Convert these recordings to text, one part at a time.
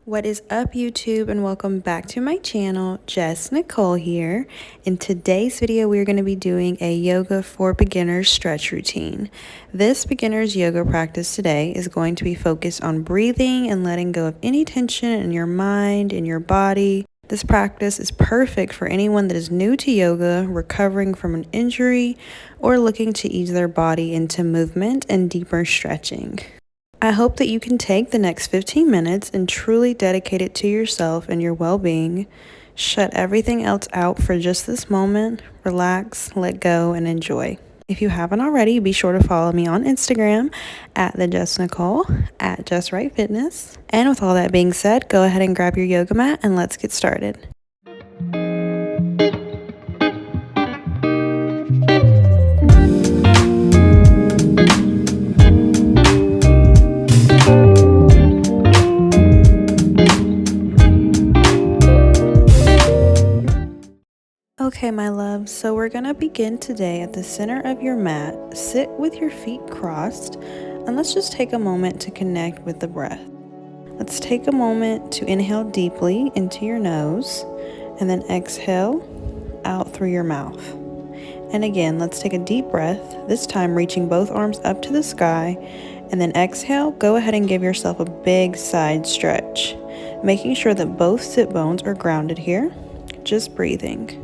What is up, YouTube, and welcome back to my channel. Jess Nicole here. In today's video, we're going to be doing a yoga for beginners stretch routine. This beginner's yoga practice today is going to be focused on breathing and letting go of any tension in your mind, in your body. This practice is perfect for anyone that is new to yoga, recovering from an injury, or looking to ease their body into movement and deeper stretching. I hope that you can take the next 15 minutes and truly dedicate it to yourself and your well-being. Shut everything else out for just this moment, relax, let go, and enjoy. If you haven't already, be sure to follow me on Instagram at the Jess Nicole, at Jess Right Fitness. And with all that being said, go ahead and grab your yoga mat and let's get started. Okay, my love, so we're gonna begin today at the center of your mat. Sit with your feet crossed, and let's just take a moment to connect with the breath. Let's take a moment to inhale deeply into your nose, and then exhale out through your mouth. And again, let's take a deep breath, this time reaching both arms up to the sky, and then exhale, go ahead and give yourself a big side stretch, making sure that both sit bones are grounded here, just breathing.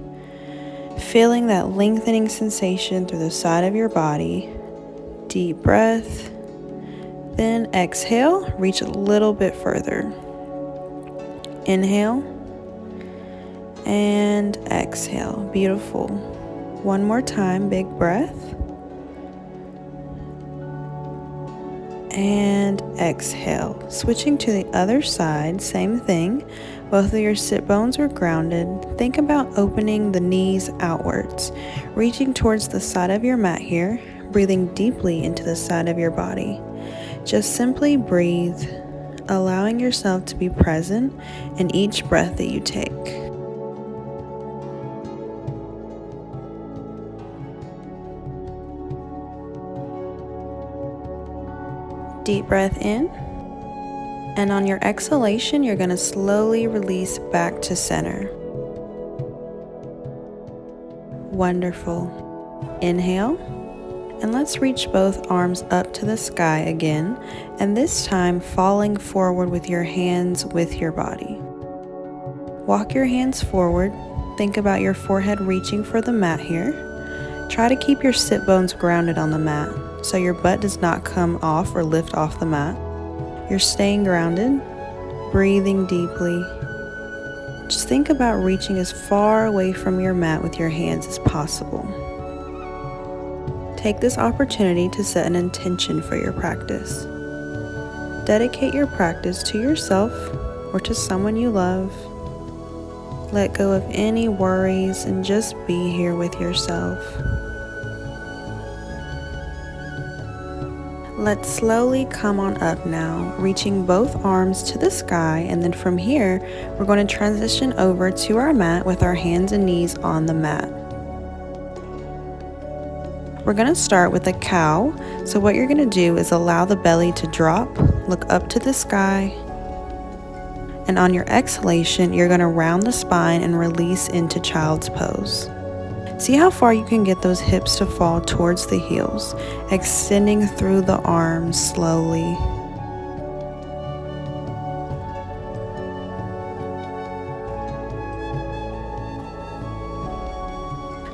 Feeling that lengthening sensation through the side of your body. Deep breath. Then exhale, reach a little bit further. Inhale. And exhale. Beautiful. One more time, big breath. And exhale. Switching to the other side, same thing. Both of your sit bones are grounded. Think about opening the knees outwards, reaching towards the side of your mat here, breathing deeply into the side of your body. Just simply breathe, allowing yourself to be present in each breath that you take. Deep breath in. And on your exhalation, you're going to slowly release back to center. Wonderful. Inhale. And let's reach both arms up to the sky again. And this time, falling forward with your hands with your body. Walk your hands forward. Think about your forehead reaching for the mat here. Try to keep your sit bones grounded on the mat so your butt does not come off or lift off the mat. You're staying grounded, breathing deeply. Just think about reaching as far away from your mat with your hands as possible. Take this opportunity to set an intention for your practice. Dedicate your practice to yourself or to someone you love. Let go of any worries and just be here with yourself. Let's slowly come on up now, reaching both arms to the sky, and then from here, we're going to transition over to our mat with our hands and knees on the mat. We're going to start with a cow, so what you're going to do is allow the belly to drop, look up to the sky, and on your exhalation, you're going to round the spine and release into child's pose. See how far you can get those hips to fall towards the heels, extending through the arms slowly.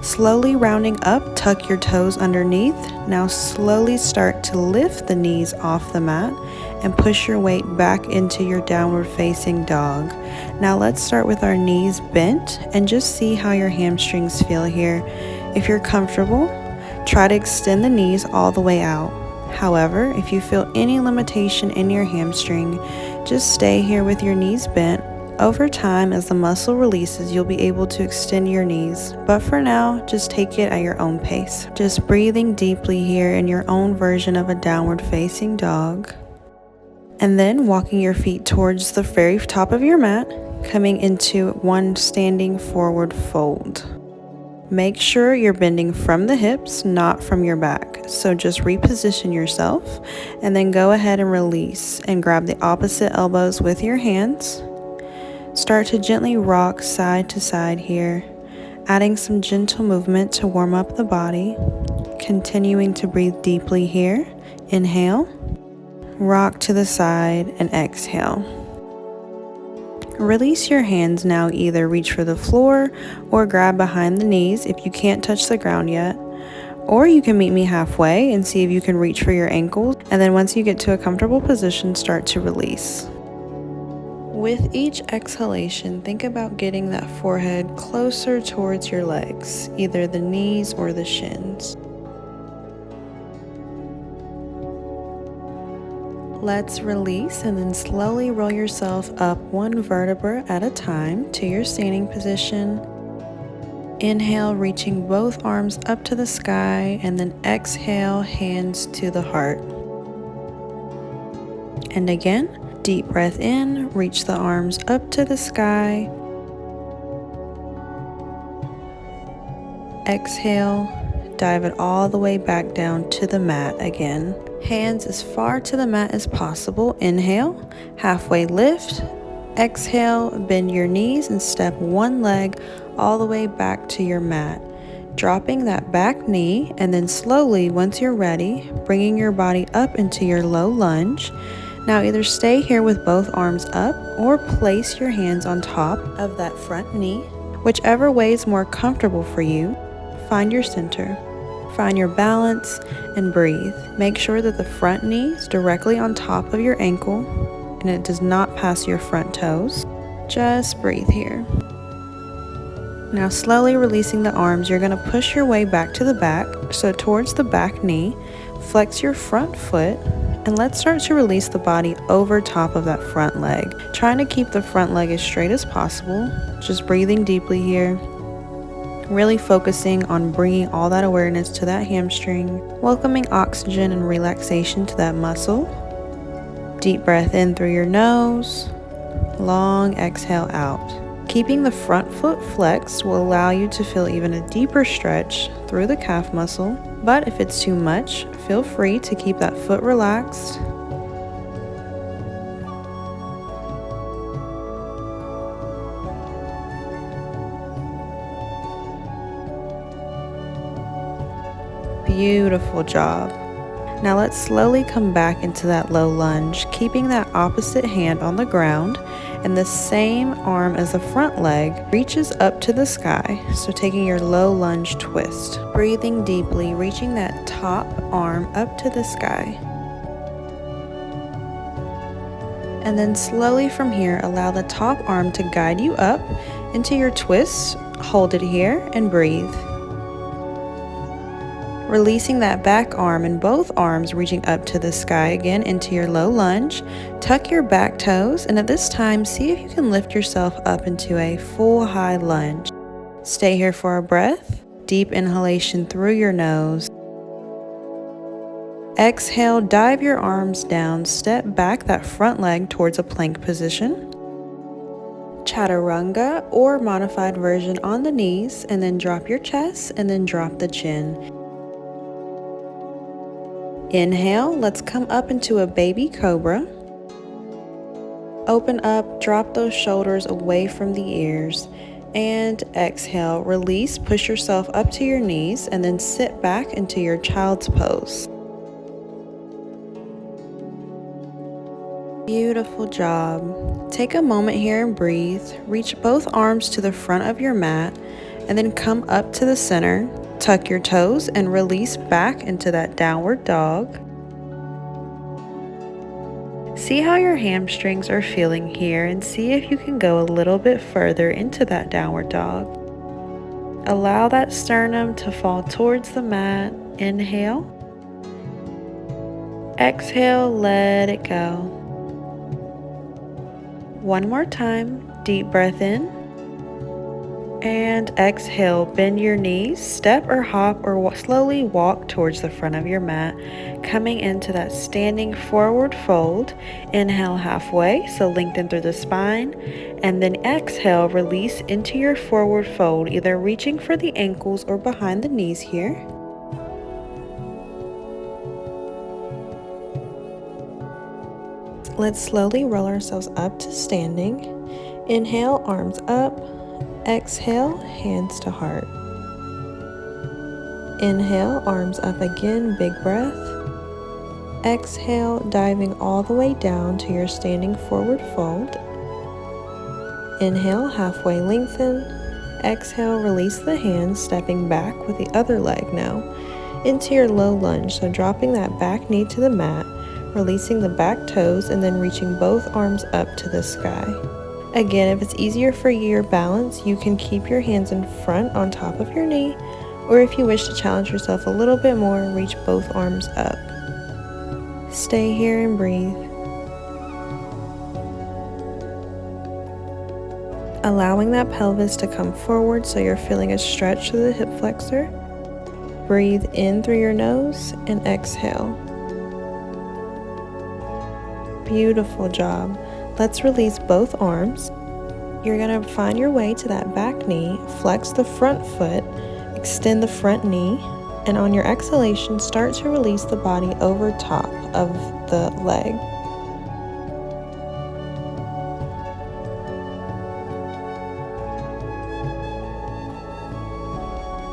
Slowly rounding up, tuck your toes underneath. Now slowly start to lift the knees off the mat and push your weight back into your downward facing dog. Now let's start with our knees bent and just see how your hamstrings feel here. If you're comfortable, try to extend the knees all the way out. However, if you feel any limitation in your hamstring, just stay here with your knees bent. Over time, as the muscle releases, you'll be able to extend your knees. But for now, just take it at your own pace. Just breathing deeply here in your own version of a downward facing dog. And then walking your feet towards the very top of your mat, coming into one standing forward fold. Make sure you're bending from the hips, not from your back. So just reposition yourself and then go ahead and release and grab the opposite elbows with your hands. Start to gently rock side to side here, adding some gentle movement to warm up the body. Continuing to breathe deeply here. Inhale, rock to the side, and exhale. Release your hands now, either reach for the floor or grab behind the knees if you can't touch the ground yet. Or you can meet me halfway and see if you can reach for your ankles. And then once you get to a comfortable position, start to release. With each exhalation, think about getting that forehead closer towards your legs, either the knees or the shins. Let's release and then slowly roll yourself up one vertebra at a time to your standing position. Inhale, reaching both arms up to the sky, and then exhale, hands to the heart. And again, deep breath in, reach the arms up to the sky. Exhale, dive it all the way back down to the mat again. Hands as far to the mat as possible. Inhale, halfway lift. Exhale, bend your knees and step one leg all the way back to your mat. Dropping that back knee, and then slowly, once you're ready, bringing your body up into your low lunge. Now either stay here with both arms up or place your hands on top of that front knee. Whichever way is more comfortable for you, find your center. Find your balance and breathe. Make sure that the front knee is directly on top of your ankle and it does not pass your front toes. Just breathe here. Now slowly releasing the arms, you're going to push your way back to the back, so towards the back knee. Flex your front foot and let's start to release the body over top of that front leg. Trying to keep the front leg as straight as possible. Just breathing deeply here. Really focusing on bringing all that awareness to that hamstring, welcoming oxygen and relaxation to that muscle. Deep breath in through your nose, long exhale out. Keeping the front foot flexed will allow you to feel even a deeper stretch through the calf muscle, but if it's too much, feel free to keep that foot relaxed. Beautiful job. Now let's slowly come back into that low lunge, keeping that opposite hand on the ground, and the same arm as the front leg reaches up to the sky. So taking your low lunge twist, breathing deeply, reaching that top arm up to the sky. And then slowly from here, allow the top arm to guide you up into your twist. Hold it here and breathe. Releasing that back arm and both arms reaching up to the sky again into your low lunge. Tuck your back toes, and at this time, see if you can lift yourself up into a full high lunge. Stay here for a breath. Deep inhalation through your nose. Exhale, dive your arms down, step back that front leg towards a plank position. Chaturanga or modified version on the knees, and then drop your chest and then drop the chin. Inhale, let's come up into a baby cobra. Open up, drop those shoulders away from the ears. And exhale, release, push yourself up to your knees and then sit back into your child's pose. Beautiful job. Take a moment here and breathe. Reach both arms to the front of your mat and then come up to the center. Tuck your toes and release back into that downward dog. See how your hamstrings are feeling here and see if you can go a little bit further into that downward dog. Allow that sternum to fall towards the mat. Inhale. Exhale, let it go. One more time. Deep breath in. And exhale, bend your knees, step or hop or slowly walk towards the front of your mat, coming into that standing forward fold. Inhale halfway, so lengthen through the spine, and then exhale, release into your forward fold, either reaching for the ankles or behind the knees here. Let's slowly roll ourselves up to standing. Inhale, arms up. Exhale, hands to heart. Inhale, arms up again, big breath. Exhale, diving all the way down to your standing forward fold. Inhale, halfway lengthen. Exhale, release the hands, stepping back with the other leg now into your low lunge. So dropping that back knee to the mat, releasing the back toes, and then reaching both arms up to the sky. Again, if it's easier for your balance, you can keep your hands in front on top of your knee, or if you wish to challenge yourself a little bit more, reach both arms up. Stay here and breathe. Allowing that pelvis to come forward so you're feeling a stretch through the hip flexor. Breathe in through your nose and exhale. Beautiful job. Let's release both arms. You're going to find your way to that back knee, flex the front foot, extend the front knee, and on your exhalation, start to release the body over top of the leg.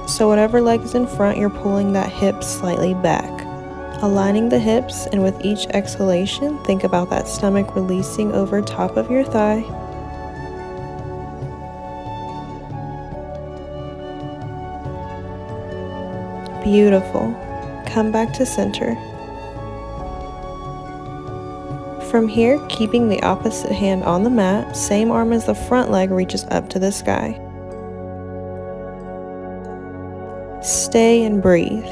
So whatever leg is in front, you're pulling that hip slightly back. Aligning the hips, and with each exhalation, think about that stomach releasing over top of your thigh. Beautiful. Come back to center. From here, keeping the opposite hand on the mat, same arm as the front leg reaches up to the sky. Stay and breathe.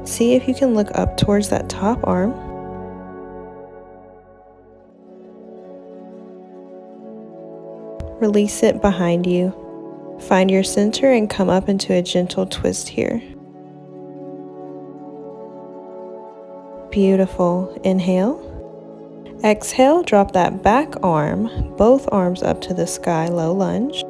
See if you can look up towards that top arm. Release it behind you. Find your center and come up into a gentle twist here. Beautiful. Inhale. Exhale, drop that back arm, both arms up to the sky, low lunge.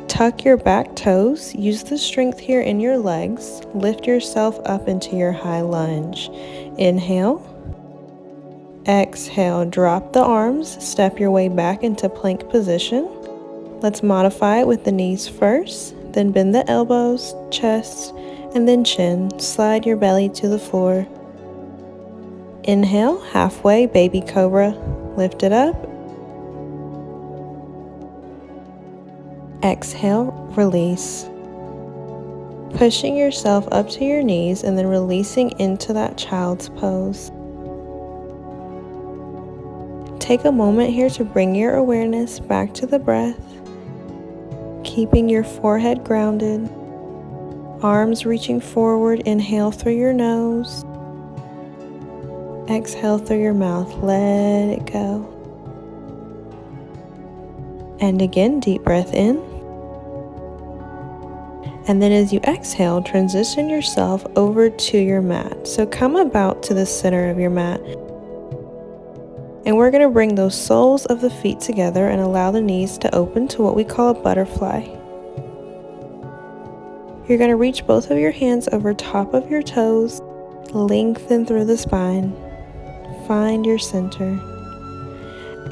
Tuck your back toes, use the strength here in your legs, lift yourself up into your high lunge. Inhale. Exhale, drop the arms, step your way back into plank position. Let's modify it with the knees first, then bend the elbows, chest, and then chin. Slide your belly to the floor. Inhale, halfway, baby cobra, lift it up. Exhale, release. Pushing yourself up to your knees and then releasing into that child's pose. Take a moment here to bring your awareness back to the breath, keeping your forehead grounded, arms reaching forward. Inhale through your nose, exhale through your mouth, let it go. And again, deep breath in. And then as you exhale, transition yourself over to your mat. So come about to the center of your mat. And we're going to bring those soles of the feet together and allow the knees to open to what we call a butterfly. You're going to reach both of your hands over top of your toes, lengthen through the spine, find your center.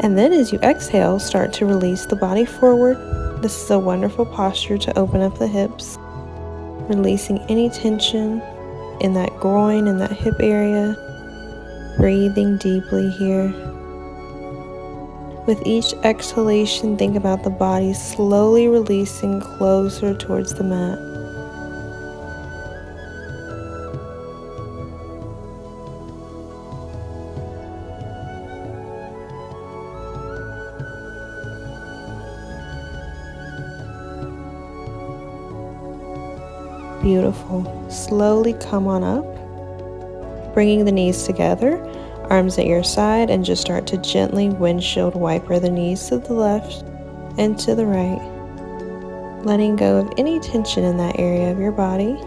And then as you exhale, start to release the body forward. This is a wonderful posture to open up the hips, releasing any tension in that groin and that hip area. Breathing deeply here. With each exhalation, think about the body slowly releasing closer towards the mat. Beautiful. Slowly come on up, bringing the knees together, arms at your side, and just start to gently windshield wiper the knees to the left and to the right. letting go of any tension in that area of your body.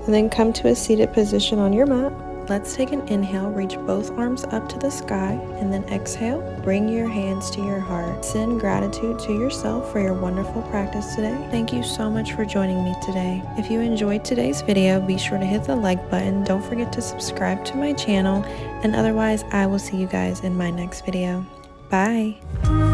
And then come to a seated position on your mat. Let's take an inhale, reach both arms up to the sky, and then exhale, bring your hands to your heart. Send gratitude to yourself for your wonderful practice today. Thank you so much for joining me today. If you enjoyed today's video, be sure to hit the like button. Don't forget to subscribe to my channel, and otherwise, I will see you guys in my next video. Bye!